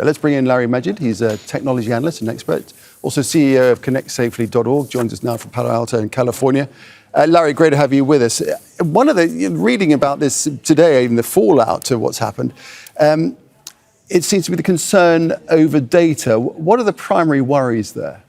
Let's bring in Larry Magid. He's a technology analyst and expert, also CEO of ConnectSafely.org, joins us now from Palo Alto in California. Larry, great to have you with us. One of the, reading about this today, even the fallout to what's happened, it seems to be the concern over data. What are the primary worries there?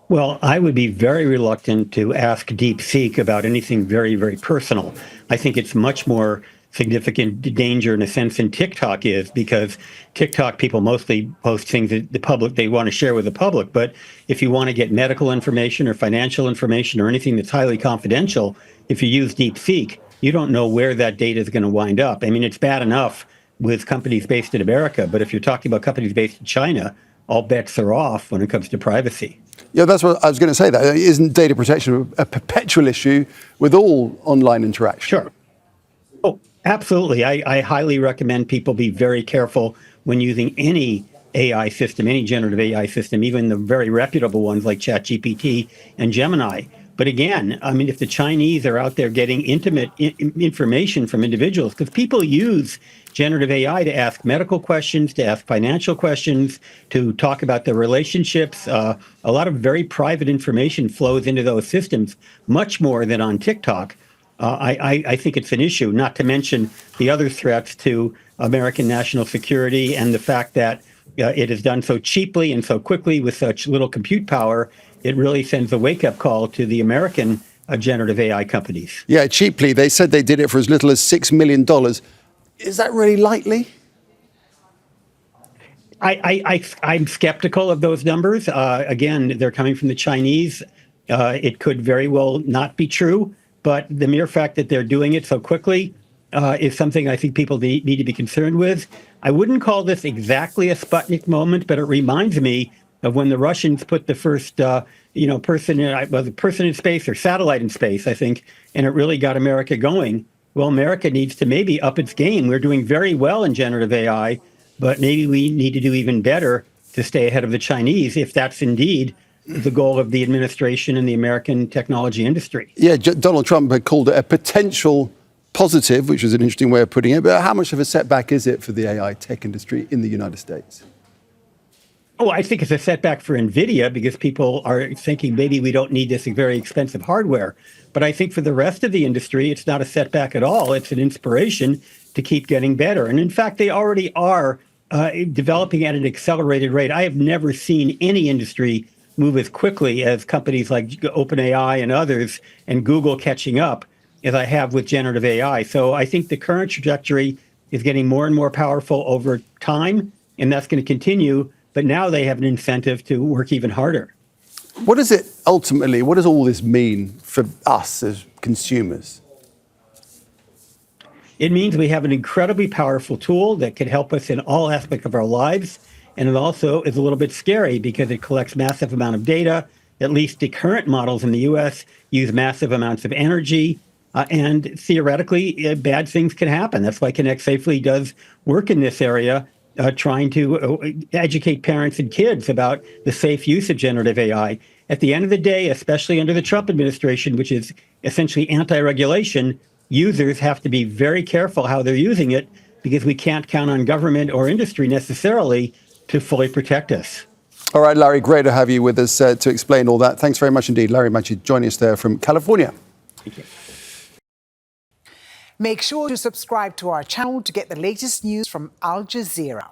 Well, I would be very reluctant to ask DeepSeek about anything very, very personal. I think it's much more significant danger in a sense than TikTok is, because TikTok people mostly post things that the public they want to share with the public. But if you want to get medical information or financial information or anything that's highly confidential, if you use DeepSeek, you don't know where that data is going to wind up. I mean, it's bad enough with companies based in America, but if you're talking about companies based in China, all bets are off when it comes to privacy. Yeah, that's what I was going to say. That isn't data protection a perpetual issue with all online interaction? Sure. Oh, absolutely. I highly recommend people be very careful when using any AI system, any generative AI system, even the very reputable ones like ChatGPT and Gemini. But again, I mean, if the Chinese are out there getting intimate information from individuals, because people use generative AI to ask medical questions, to ask financial questions, to talk about their relationships. A lot of very private information flows into those systems, much more than on TikTok. I think it's an issue, not to mention the other threats to American national security and the fact that it is done so cheaply and so quickly with such little compute power. It really sends a wake-up call to the American generative AI companies. Yeah, cheaply. They said they did it for as little as $6 million. Is that really likely? I'm skeptical of those numbers. Again, they're coming from the Chinese. It could very well not be true, but the mere fact that they're doing it so quickly is something I think people need to be concerned with. I wouldn't call this exactly a Sputnik moment, but it reminds me of when the Russians put the first, person in space or satellite in space, I think, and it really got America going. Well, America needs to maybe up its game. We're doing very well in generative AI, but maybe we need to do even better to stay ahead of the Chinese, if that's indeed the goal of the administration and the American technology industry. Yeah, Donald Trump had called it a potential positive, which was an interesting way of putting it. But how much of a setback is it for the AI tech industry in the United States? Oh, I think it's a setback for Nvidia because people are thinking maybe we don't need this very expensive hardware. But I think for the rest of the industry, it's not a setback at all. It's an inspiration to keep getting better. And in fact, they already are developing at an accelerated rate. I have never seen any industry move as quickly as companies like OpenAI and others and Google catching up as I have with generative AI. So I think the current trajectory is getting more and more powerful over time, and that's going to continue. But now they have an incentive to work even harder. What does it ultimately, what does all this mean for us as consumers? It means we have an incredibly powerful tool that can help us in all aspects of our lives. And it also is a little bit scary because it collects massive amount of data. At least the current models in the US use massive amounts of energy. And theoretically, bad things can happen. That's why ConnectSafely does work in this area, trying to educate parents and kids about the safe use of generative AI. At the end of the day, especially under the Trump administration, which is essentially anti-regulation, users have to be very careful how they're using it because we can't count on government or industry necessarily to fully protect us. All right, Larry, great to have you with us to explain all that. Thanks very much indeed. Larry Magid joining us there from California. Thank you. Make sure to subscribe to our channel to get the latest news from Al Jazeera.